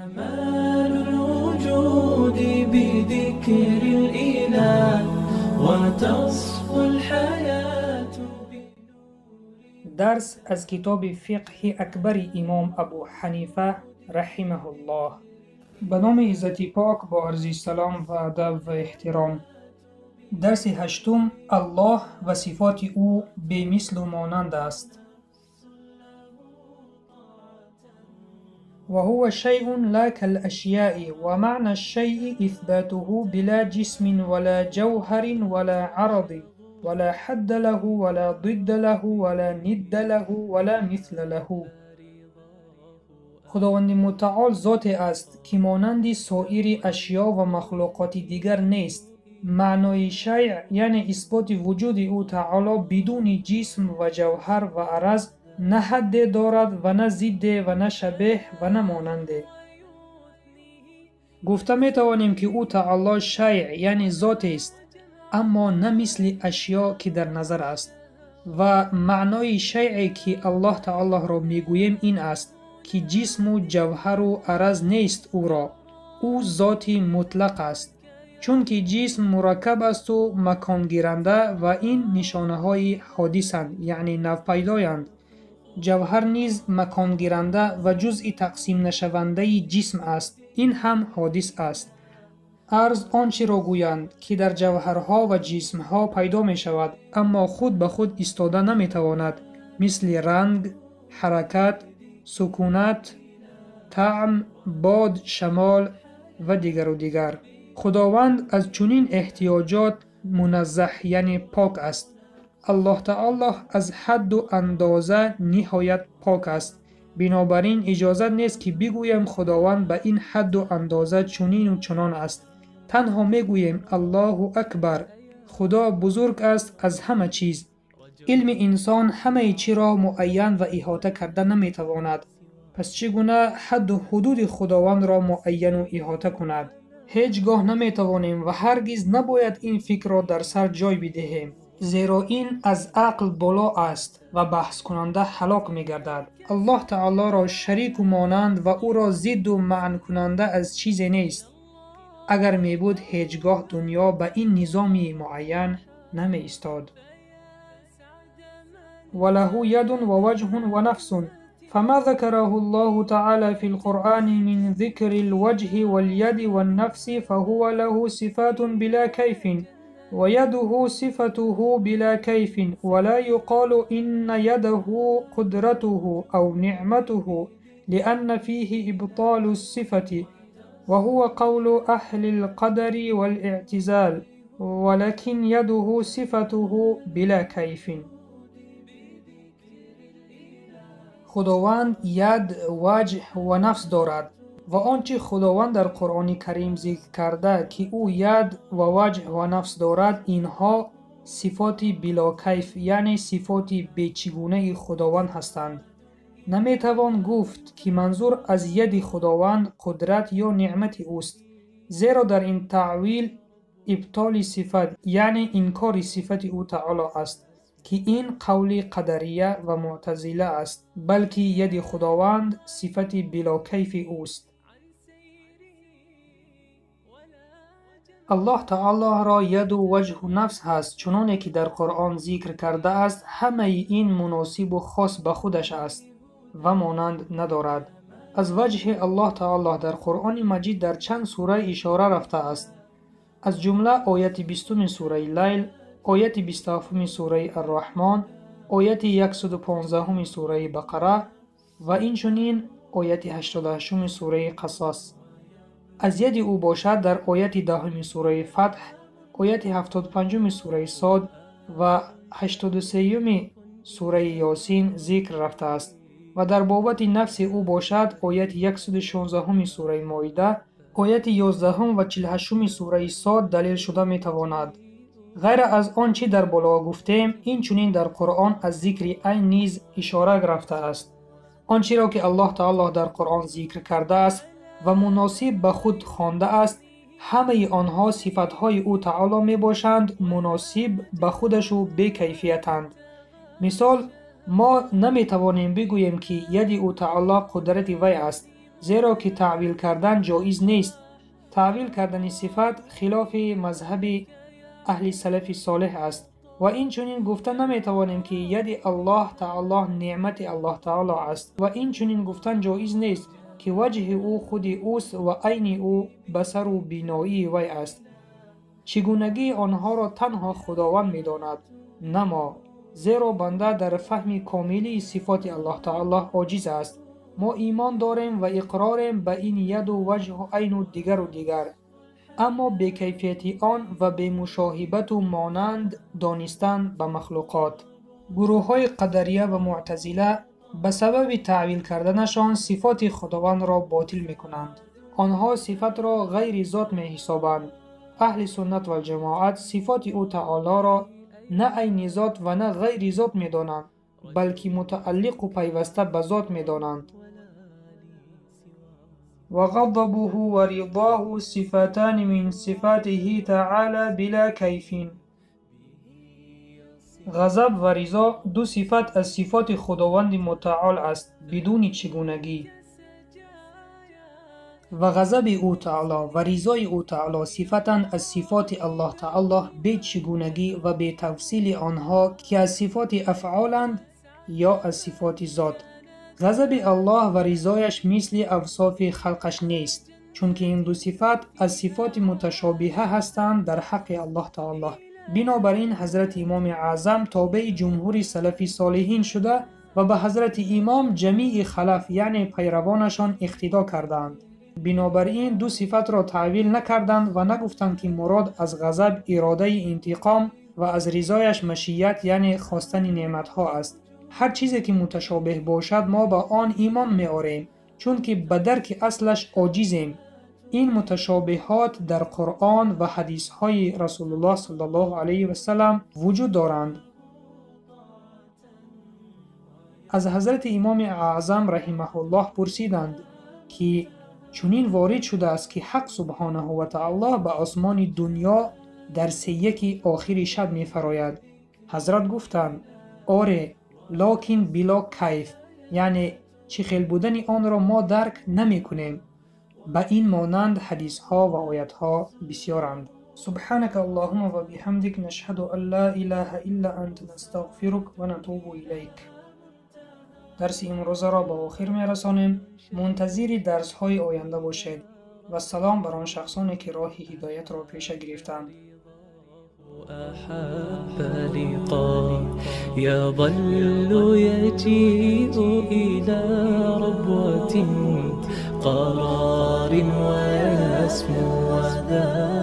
كمال الوجود بذكر الإله وتصفو الحياة. درس از کتاب فقه اکبر امام ابو حنیفه رحمه الله. به نام عزت پاک با عرض سلام و ادب و احترام. درس هشتم، الله و صفات او بمثل مانند است. وهو شيء لا كالأشياء، ومعنى الشيء إثباته بلا جسم ولا جوهر ولا عرض ولا حد له ولا ضد له ولا ند له ولا مثل له. خداوند متعال ذات است که مانند سایر اشیا و مخلوقات دیگر نیست. معنای شیء یعنی اثبات وجود او تعالی بدون جسم و جوهر و عرض، نه حد دارد و نه ضد و نه شبیه و نه ماننده. گفته می توانیم که او تعالی شیء یعنی ذات است، اما نه مثل اشیا که در نظر است. و معنای شیء که الله تعالی را می گوییم این است که جسم و جوهر و عرض نیست او را. او ذات مطلق است، چون که جسم مرکب است و مکان گیرنده و این نشانه های حادثند یعنی نوپیدایند. جوهر نیز مکان گیرنده و جزء تقسیم نشونده جسم است، این هم حادث است. عرض آنچه را گویند که در جوهرها و جسمها پیدا می شود اما خود به خود ایستاده نمی تواند، مثل رنگ، حرکت، سکونت، طعم، باد، شمال و دیگر و دیگر. خداوند از چنین احتیاجات منزه یعنی پاک است. الله تعالی از حد و اندازه نهایت پاک است. بنابراین اجازه نیست که بگویم خداوند به این حد و اندازه چنین و چنان است. تنها میگوییم الله اکبر، خدا بزرگ است از همه چیز. علم انسان همه چی را معین و احاطه کرده نمیتواند، پس چگونه حد و حدود خداوند را معین و احاطه کند؟ هیچگاه نمیتوانیم و هرگز نباید این فکر را در سر جای بدهیم، زیرا این از عقل بالا است و بحث کننده هلاک می‌گردد. الله تعالی را شریک و مانند و او را ضد و معن کننده از چیزی نیست. اگر می بود هیچگاه دنیا به این نظامی معین نمی ایستاد. وله ید و وجه و نفس، فما ذكره الله تعالى في القرآن من ذكر الوجه واليد والنفس فهو له صفات بلا كيف، ويده صفته بلا كيف، ولا يقال إن يده قدرته أو نعمته لأن فيه إبطال الصفة، وهو قول أهل القدر والاعتزال، ولكن يده صفته بلا كيف. خداوند ید، وجه و نفس دارد و آنچه خداوند در قرآن کریم ذکر کرده که او ید و وجه و نفس دارد، اینها صفات بلا کیف یعنی صفات بیچگونه خداوند هستند. نمیتوان گفت که منظور از ید خداوند قدرت یا نعمت اوست، زیرا در این تعویل ابطال صفت یعنی انکار صفت او تعالی است که این قول قدریه و معتزله است، بلکه ید خداوند صفت بلا کیف اوست. الله تعالی را ید و وجه و نفس هست، چنانه که در قرآن ذکر کرده است. همه این مناسب و خاص به خودش است و مانند ندارد. از وجه الله تعالی در قرآن مجید در چند سوره اشاره رفته است، از جمله آیت 20 سوره لیل، آیت 27 سوره الرحمن، آیت 115 سوره بقره و اینچنین آیت 88 سوره قصص. از ید او باشد در آیت 10 سوره فتح، آیت 75 سوره صاد و 83 سوره یاسین ذکر رفته است. و در بابت نفس او باشد آیت 116 سوره مائده، آیت 11 و 48 سوره صاد دلیل شده می تواند. غیر از آنچه در بالا گفتیم، این چنین در قرآن از ذکر عین نیز اشاره رفته است. آنچه را که الله تعالی در قرآن ذکر کرده است و مناسب به خود خوانده است، همه آنها صفتهای او تعالی می باشند، مناسب به خودش و بی کیفیتند. مثال، ما نمی توانیم بگوییم که ید او تعالی قدرت وی است، زیرا که تعویل کردن جایز نیست. تعویل کردن صفت خلاف مذهب اهل سلف صالح است و این چنین گفته نمیتوانیم که ید الله تعالی نعمت الله تعالی است و این چنین گفتن جایز نیست که وجه او خود اوست و عین او بصر و بینایی وی است. چگونگی آنها را تنها خداوند می‌داند، نه ما، زیرا بنده در فهم کاملی صفات الله تعالی عاجز است. ما ایمان داریم و اقراریم به این ید و وجه و عین و دیگر، اما به کیفیت آن و به مشاهبت و مانند دانستن به مخلوقات. گروه های قدریه و معتزله به سبب تعویل کردنشان صفات خداوند را باطل می کنند. آنها صفت را غیر ذات می حسابند. اهل سنت و الجماعت صفات او تعالی را نه عین ذات و نه غیر ذات می دانند، بلکه متعلق و پیوسته به ذات می دانند. و غضبه و رضاه صفتان من صفاته تعالی بلا کیفین. غضب و رضا دو صفت از صفات خداوند متعال است بدون چگونگی. و غضب او تعالی و رضای او تعالی صفتان از صفات الله تعالی به چگونگی و به تفصیل آنها که از صفات افعالند یا از صفات ذات. غضب الله و رضایش مثل اوصاف خلقش نیست، چون که این دو صفت از صفات متشابهه هستند در حق الله تعالی. بنابراین حضرت امام اعظم تابع جمهور سلف صالحین شده و به حضرت امام جمیع خلف یعنی پیروانشان اقتدا کردند. بنابراین دو صفت را تعویل نکردند و نگفتند که مراد از غضب اراده انتقام و از رضایش مشیت یعنی خواستن نعمت ها است. هر چیزی که متشابه باشد ما با آن ایمان می‌آوریم، چون که به درک اصلش عاجزیم. این متشابهات در قرآن و حدیث های رسول الله صلی الله علیه و سلم وجود دارند. از حضرت امام اعظم رحمه الله پرسیدند که چنین وارد شده است که حق سبحانه و تعالی به آسمان دنیا در 3 آخر شب می فراید. حضرت گفتند آره، لکن بلا کیف، یعنی چخیل بودن آن را ما درک نمی کنیم. به این مانند حدیث ها و آیت ها بسیارند. سبحانك اللهم و بحمدک نشهد ان لا اله الا انت نستغفرک و نتوب الیک. درس امروز را به آخر می رسانیم. منتظر درس های آینده باشید و سلام بر آن شخصانی که راه هدایت را پیشه گرفتند. أحب لقاء يظل يجيء إلى ربوة قرار ويسمو ذا